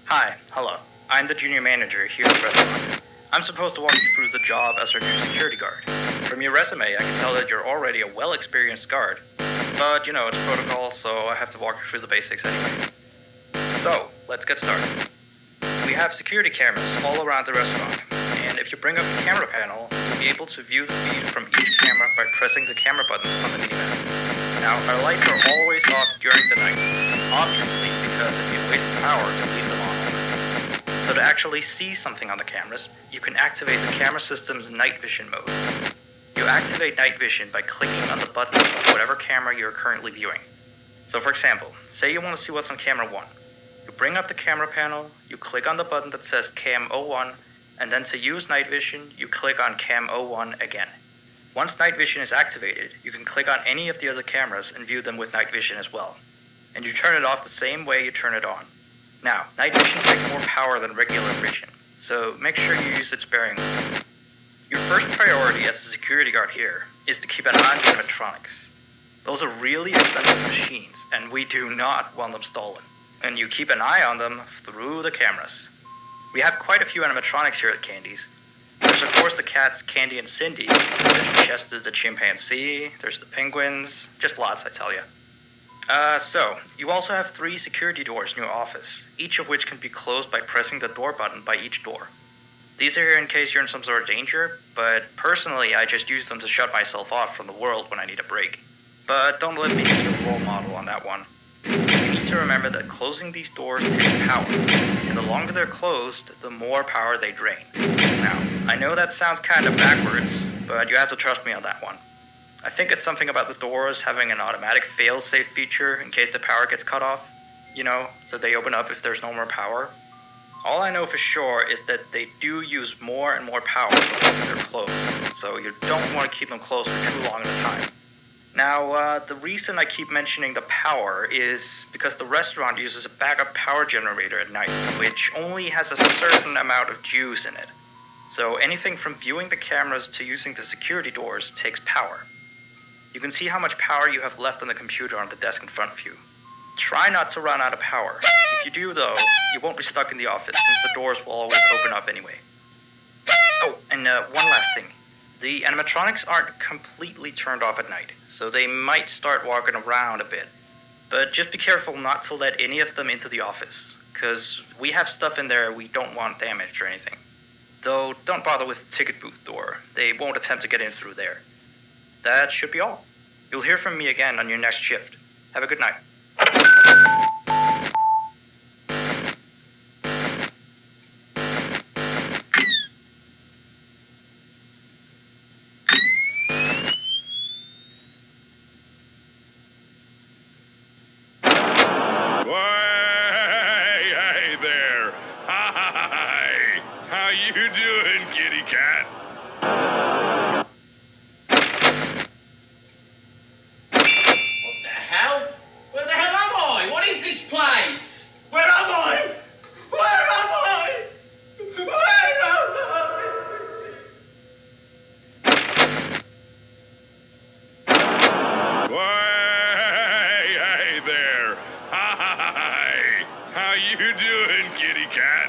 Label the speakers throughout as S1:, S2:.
S1: Hello. I'm the junior manager here at Restaurant. I'm supposed to walk you through the job as our new security guard. From your resume, I can tell that you're already a well-experienced guard. But, it's protocol, so I have to walk you through the basics anyway. So, let's get started. We have security cameras all around the restaurant, and if you bring up the camera panel, you'll be able to view the feed from each camera by pressing the camera buttons on the minivan. Now, our lights are always off during the night, obviously because it'd be a waste of power to leave them on. So to actually see something on the cameras, you can activate the camera system's night vision mode. You activate night vision by clicking on the button of whatever camera you're currently viewing. So for example, say you want to see what's on camera 1. You bring up the camera panel, you click on the button that says Cam 01, and then to use night vision, you click on Cam 01 again. Once night vision is activated, you can click on any of the other cameras and view them with night vision as well. And you turn it off the same way you turn it on. Now, night vision takes more power than regular vision, so make sure you use it sparingly. Your first priority as a security guard here is to keep an eye on animatronics. Those are really expensive machines, and we do not want them stolen. And you keep an eye on them through the cameras. We have quite a few animatronics here at Candy's. There's of course the cats Candy and Cindy, there's Chester the chimpanzee, there's the penguins, just lots I tell you. So, you also have 3 security doors in your office, each of which can be closed by pressing the door button by each door. These are here in case you're in some sort of danger, but personally I just use them to shut myself off from the world when I need a break. But don't let me be a role model on that one. You need to remember that closing these doors takes power, and the longer they're closed, the more power they drain. Now, I know that sounds kind of backwards, but you have to trust me on that one. I think it's something about the doors having an automatic fail-safe feature in case the power gets cut off, so they open up if there's no more power. All I know for sure is that they do use more and more power the longer they're closed, so you don't want to keep them closed for too long at a time. Now, the reason I keep mentioning the power is because the restaurant uses a backup power generator at night, which only has a certain amount of juice in it. So anything from viewing the cameras to using the security doors takes power. You can see how much power you have left on the computer on the desk in front of you. Try not to run out of power. If you do though, you won't be stuck in the office since the doors will always open up anyway. Oh, and one last thing. The animatronics aren't completely turned off at night, so they might start walking around a bit. But just be careful not to let any of them into the office, because we have stuff in there we don't want damaged or anything. Though don't bother with the ticket booth door, they won't attempt to get in through there. That should be all. You'll hear from me again on your next shift. Have a good night.
S2: Hey there. Hi. How you doing, kitty cat?
S3: Place! Where am I? Where am I? Where am
S2: I? Hey there. Hi. How you doing, kitty cat?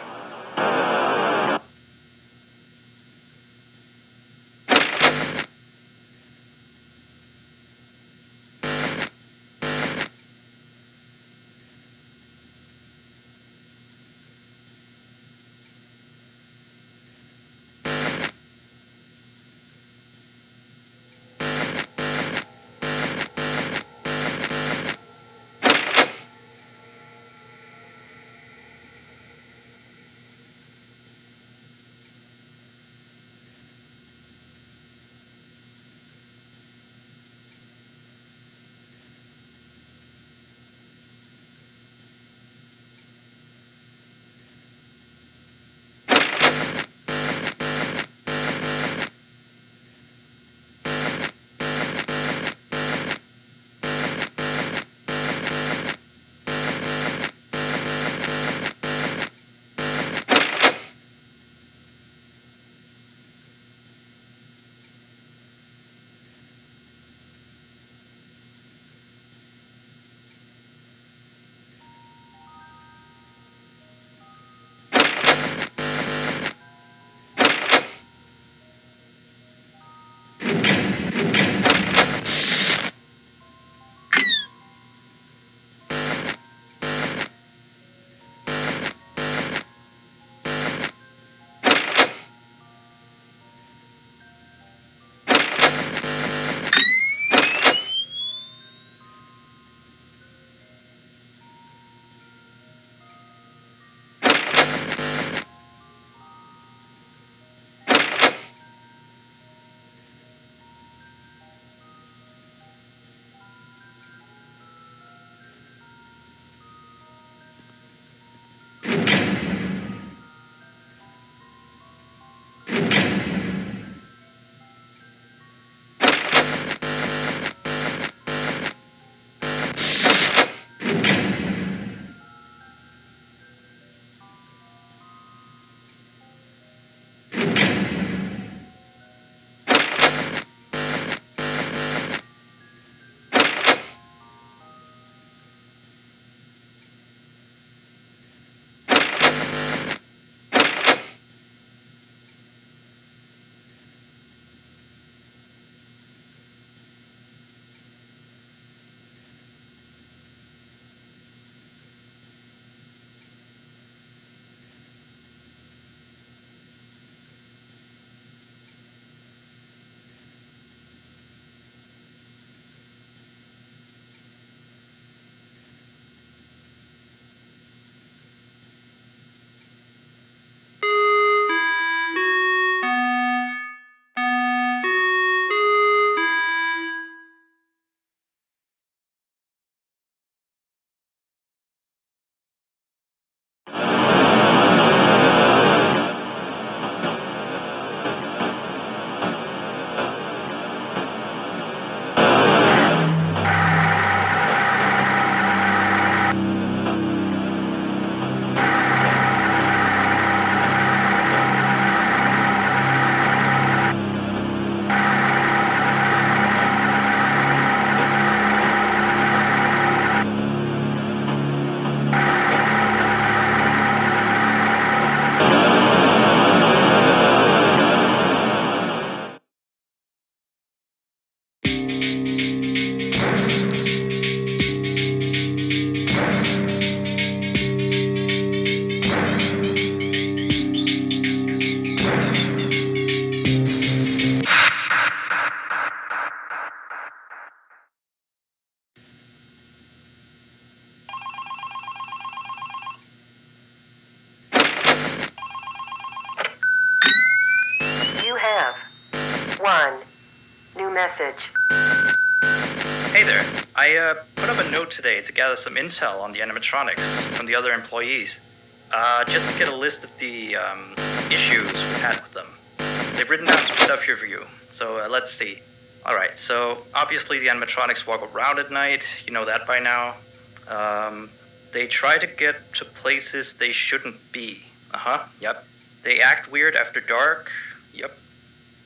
S4: message.
S1: Hey there. I put up a note today to gather some intel on the animatronics from the other employees. Just to get a list of the issues we've had with them. They've written down some stuff here for you. So let's see. Alright, so obviously the animatronics walk around at night. You know that by now. They try to get to places they shouldn't be. Yep. They act weird after dark. Yep.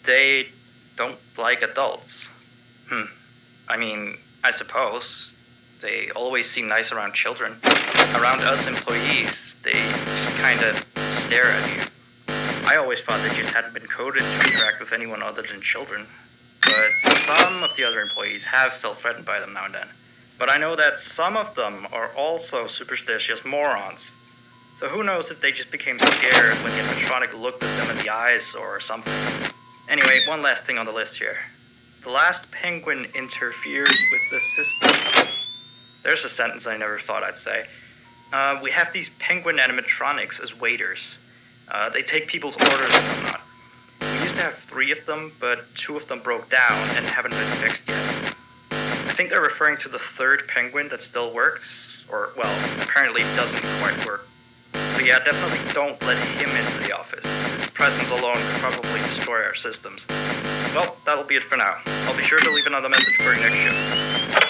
S1: They don't like adults. I mean, I suppose. They always seem nice around children. Around us employees, they just kinda stare at you. I always thought they just hadn't been coded to interact with anyone other than children. But some of the other employees have felt threatened by them now and then. But I know that some of them are also superstitious morons. So who knows if they just became scared when the animatronic looked at them in the eyes or something. Anyway, one last thing on the list here. The last penguin interferes with the system. There's a sentence I never thought I'd say. We have these penguin animatronics as waiters. They take people's orders and whatnot. We used to have 3 of them, but 2 of them broke down and haven't been fixed yet. I think they're referring to the 3rd penguin that still works, or, well, apparently doesn't quite work. So yeah, definitely don't let him into the office. His presence alone could probably destroy our systems. Well, that'll be it for now. I'll be sure to leave another message for your next shift.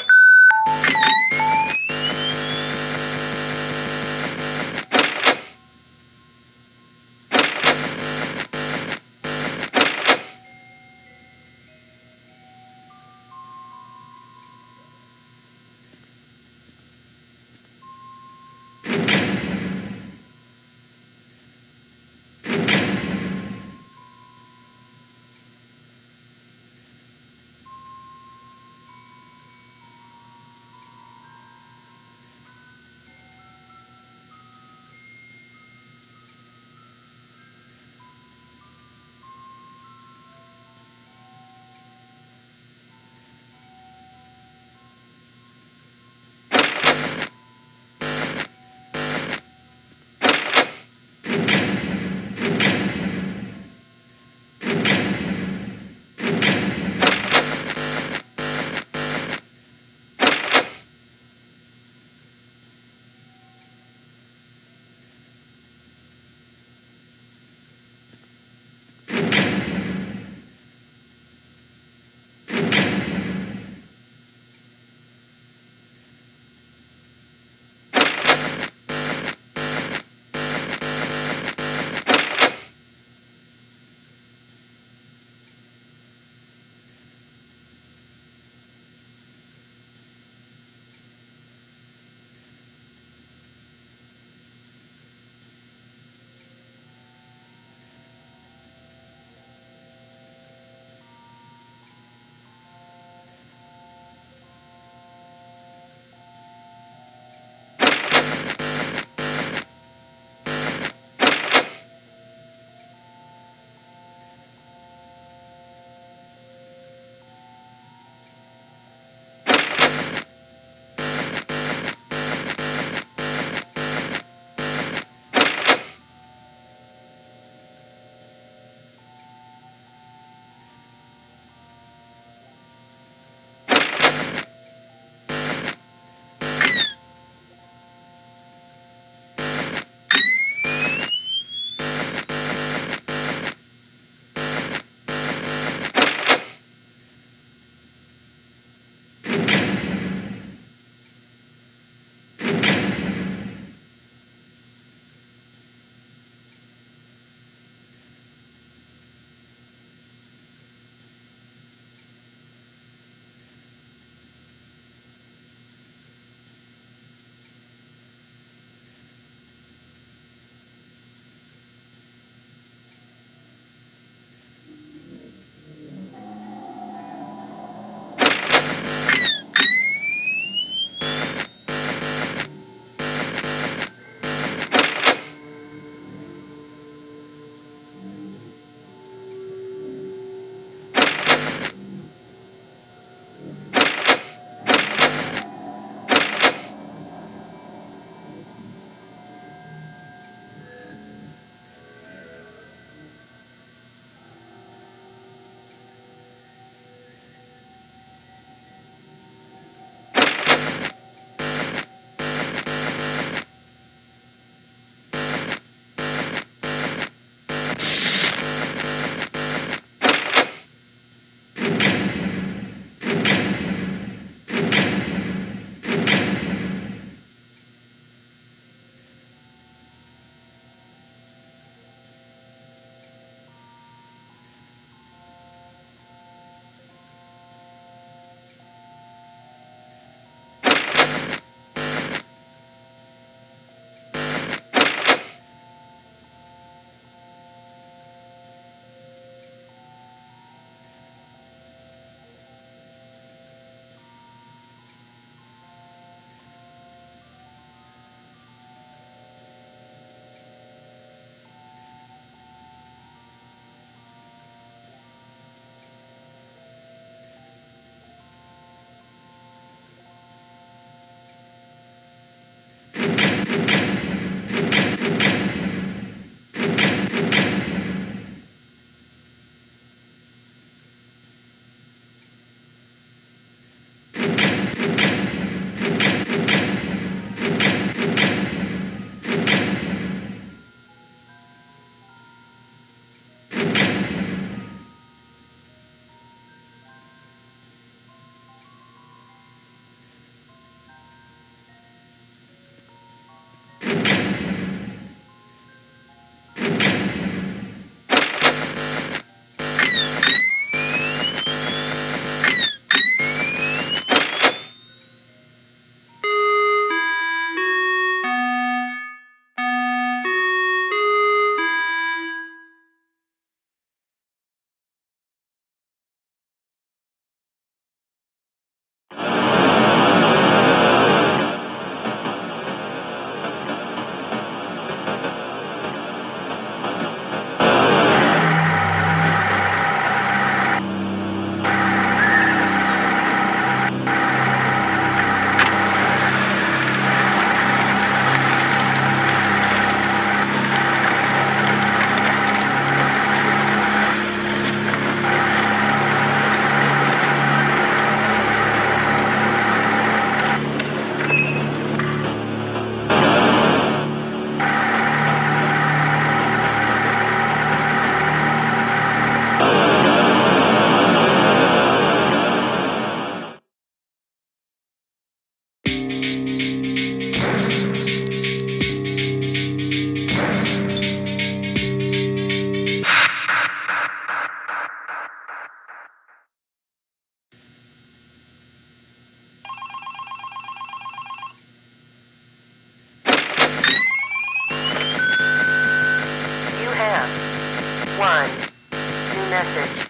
S4: 1. New message.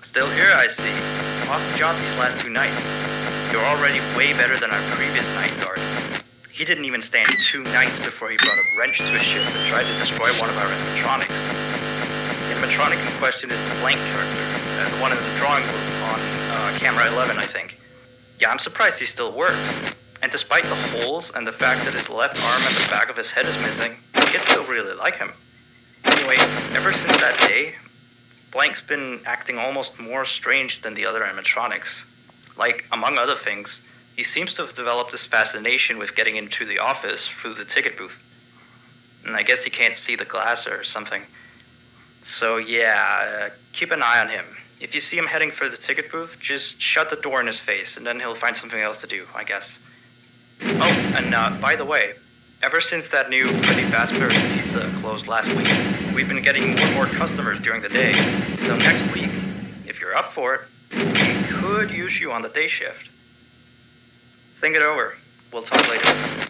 S1: Still here, I see. Awesome job these last 2 nights. You're already way better than our previous night guard. He didn't even stand 2 nights before he brought a wrench to his ship and tried to destroy one of our animatronics. The animatronic in question is the blank character, the one in the drawing booth on camera 11, I think. Yeah, I'm surprised he still works. And despite the holes and the fact that his left arm and the back of his head is missing, kids still really like him. Anyway, ever since that day, Blank's been acting almost more strange than the other animatronics. Like, among other things, he seems to have developed this fascination with getting into the office through the ticket booth. And I guess he can't see the glass or something. So yeah, keep an eye on him. If you see him heading for the ticket booth, just shut the door in his face, and then he'll find something else to do, I guess. Oh, and by the way, ever since that new Freddy Fazbear pizza closed last week, we've been getting more and more customers during the day. So next week, if you're up for it, we could use you on the day shift. Think it over. We'll talk later.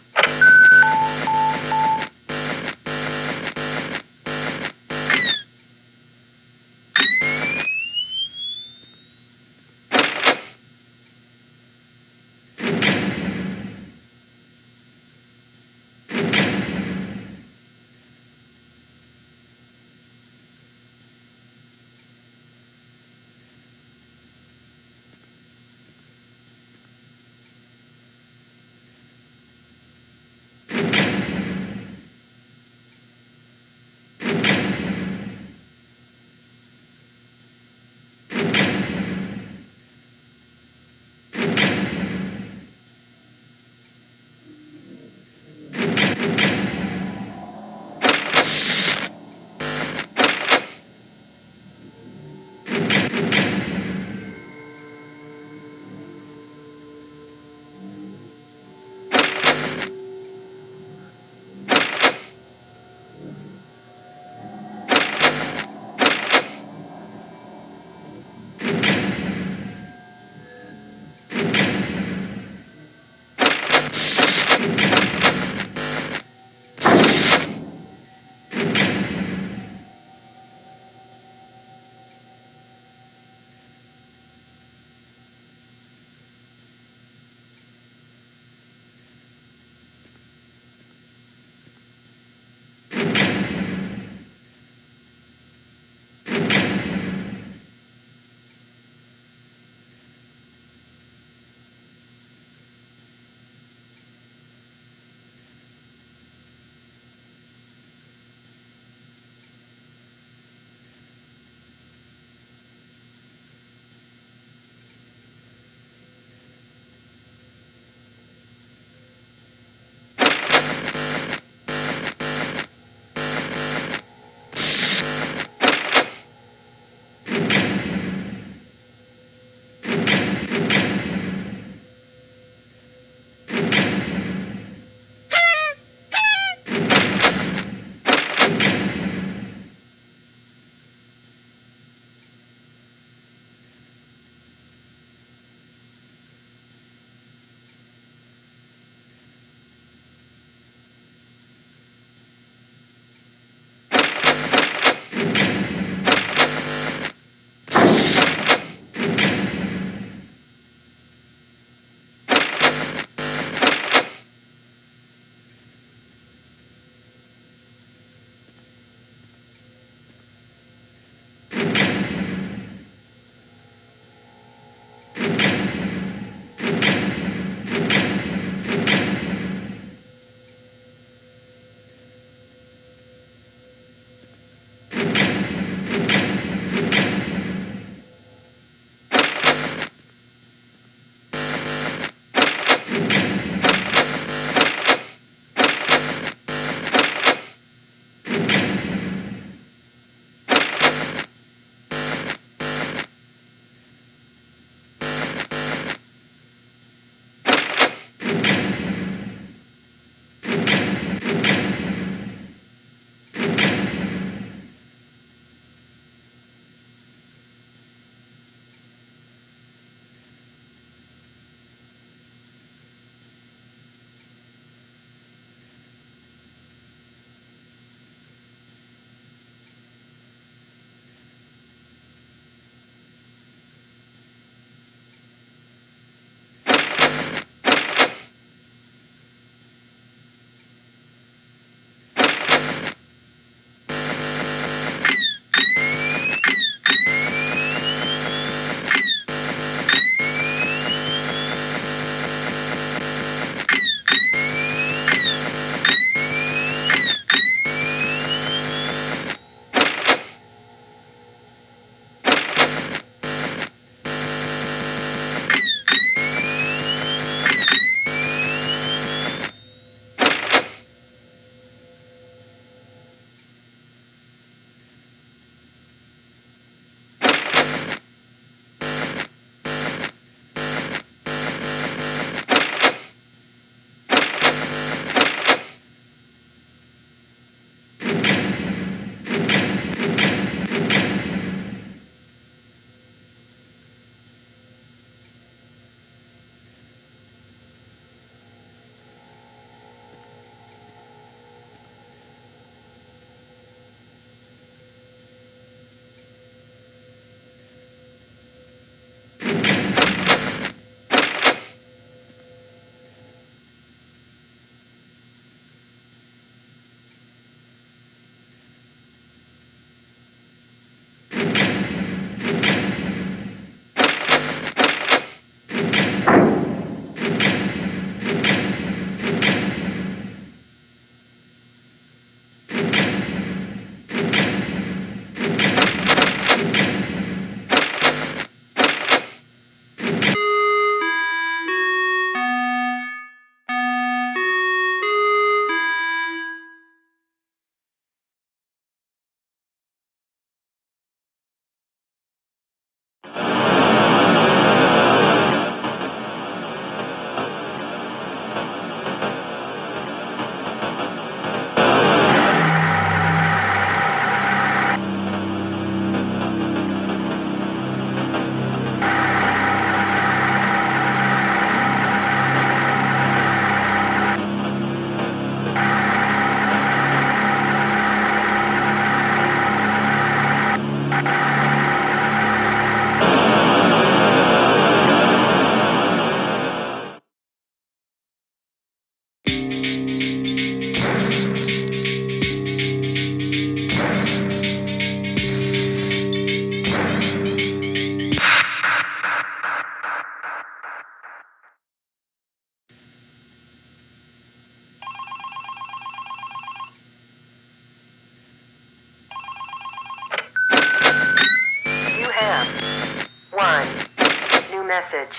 S4: message.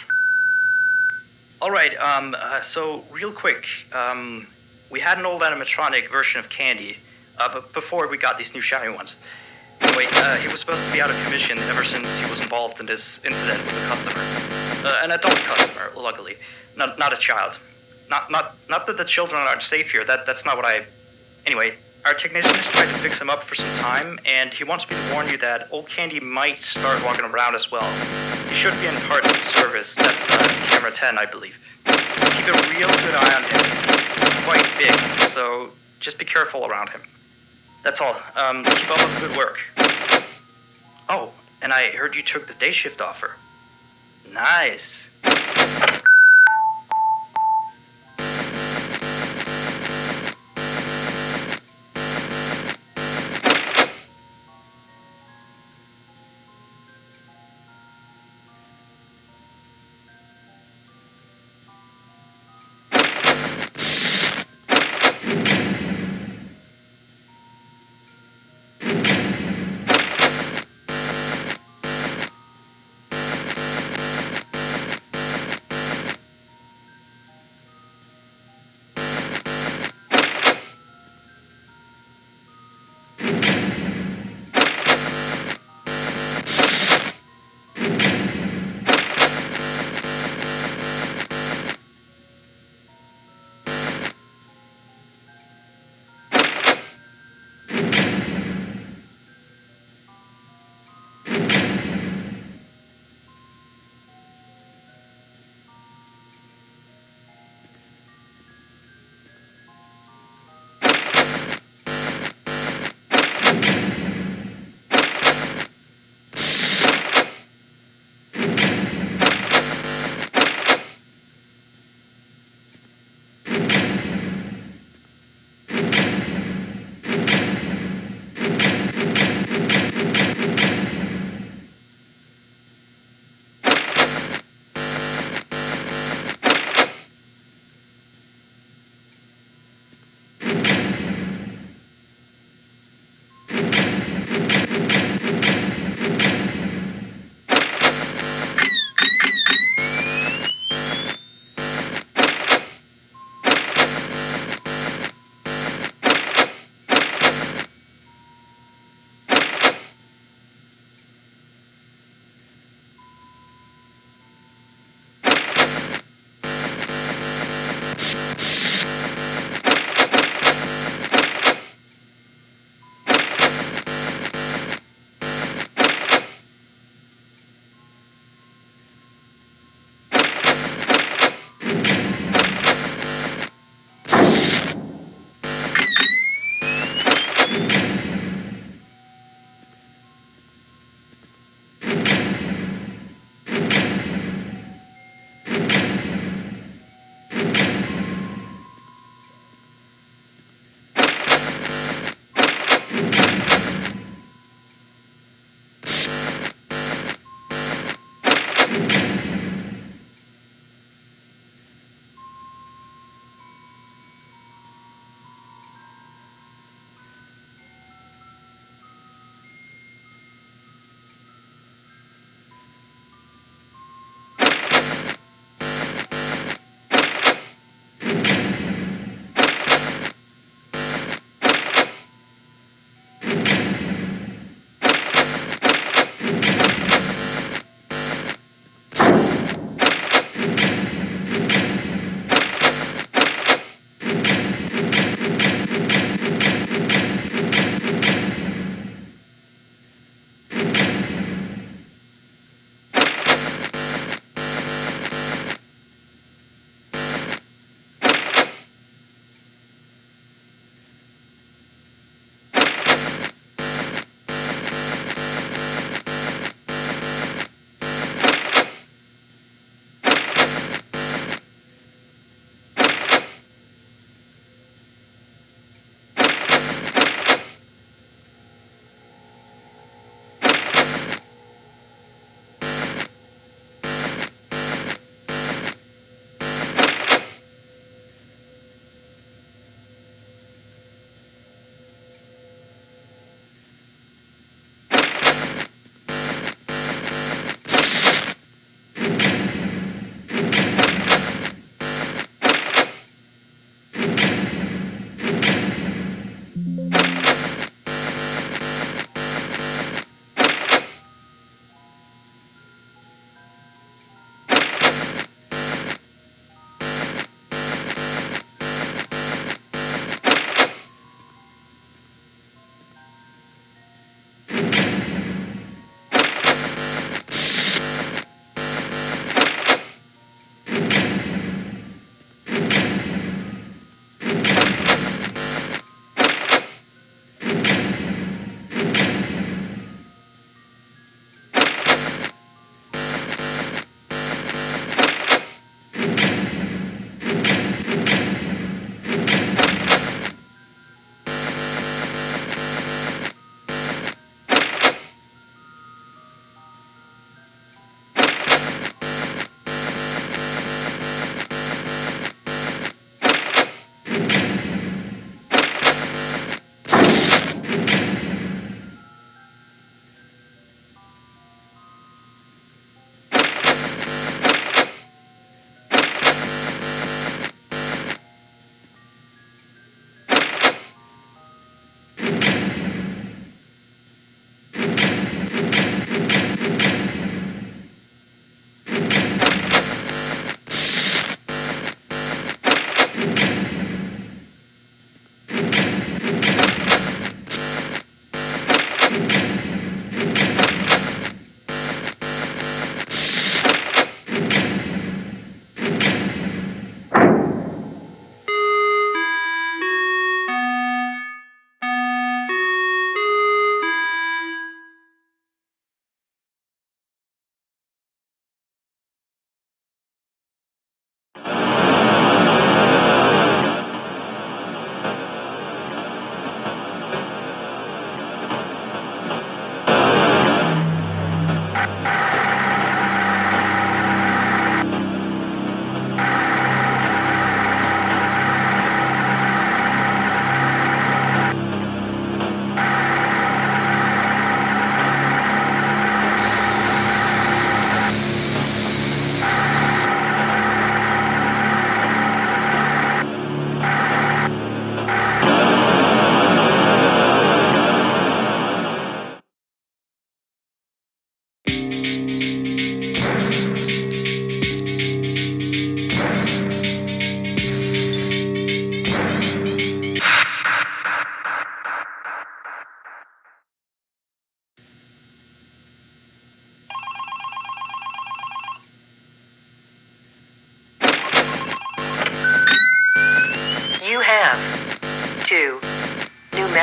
S1: Alright, so real quick, we had an old animatronic version of Candy, but before we got these new shiny ones. Anyway, he was supposed to be out of commission ever since he was involved in this incident with a customer. An adult customer, luckily. Not a child. Not that the children aren't safe here, that's not what I... Anyway, our technician has tried to fix him up for some time, and he wants me to warn you that old Candy might start walking around as well. He should be in part of the service, that's camera 10, I believe. Keep a real good eye on him. He's quite big, so just be careful around him. That's all. Keep up with the good work. Oh, and I heard you took the day shift offer. Nice.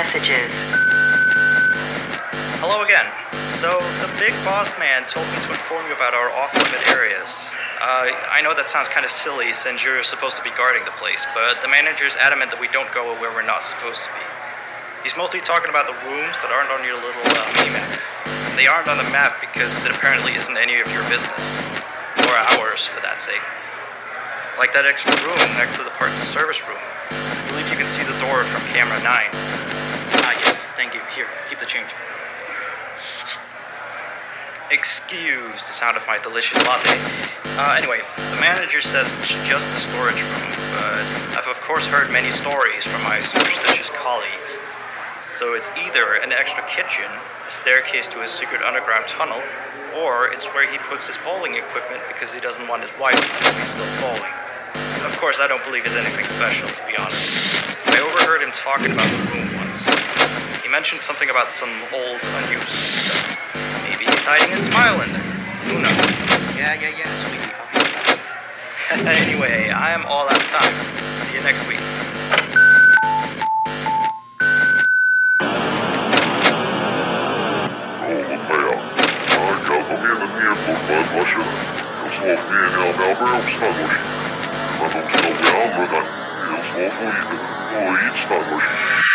S4: messages.
S1: Hello again. So, the big boss man told me to inform you about our off-limit areas. I know that sounds kind of silly since you're supposed to be guarding the place, but the manager's adamant that we don't go where we're not supposed to be. He's mostly talking about the rooms that aren't on your little mini-map. They aren't on the map because it apparently isn't any of your business. Or ours, for that sake. Like that extra room next to the parts service room. I believe you can see the door from camera 9. Ah, yes, thank you. Here, keep the change. Excuse the sound of my delicious latte. Anyway, the manager says it's just a storage room, but I've of course heard many stories from my superstitious colleagues. So it's either an extra kitchen, a staircase to a secret underground tunnel, or it's where he puts his bowling equipment because he doesn't want his wife to be still bowling. Of course, I don't believe it's anything special, to be honest. I overheard him talking about the room once. He mentioned something about some old, unused stuff. Maybe he's hiding his smile in there. Who knows? Yeah, sweetie. Anyway, I am all out of time. See you next week.
S5: Start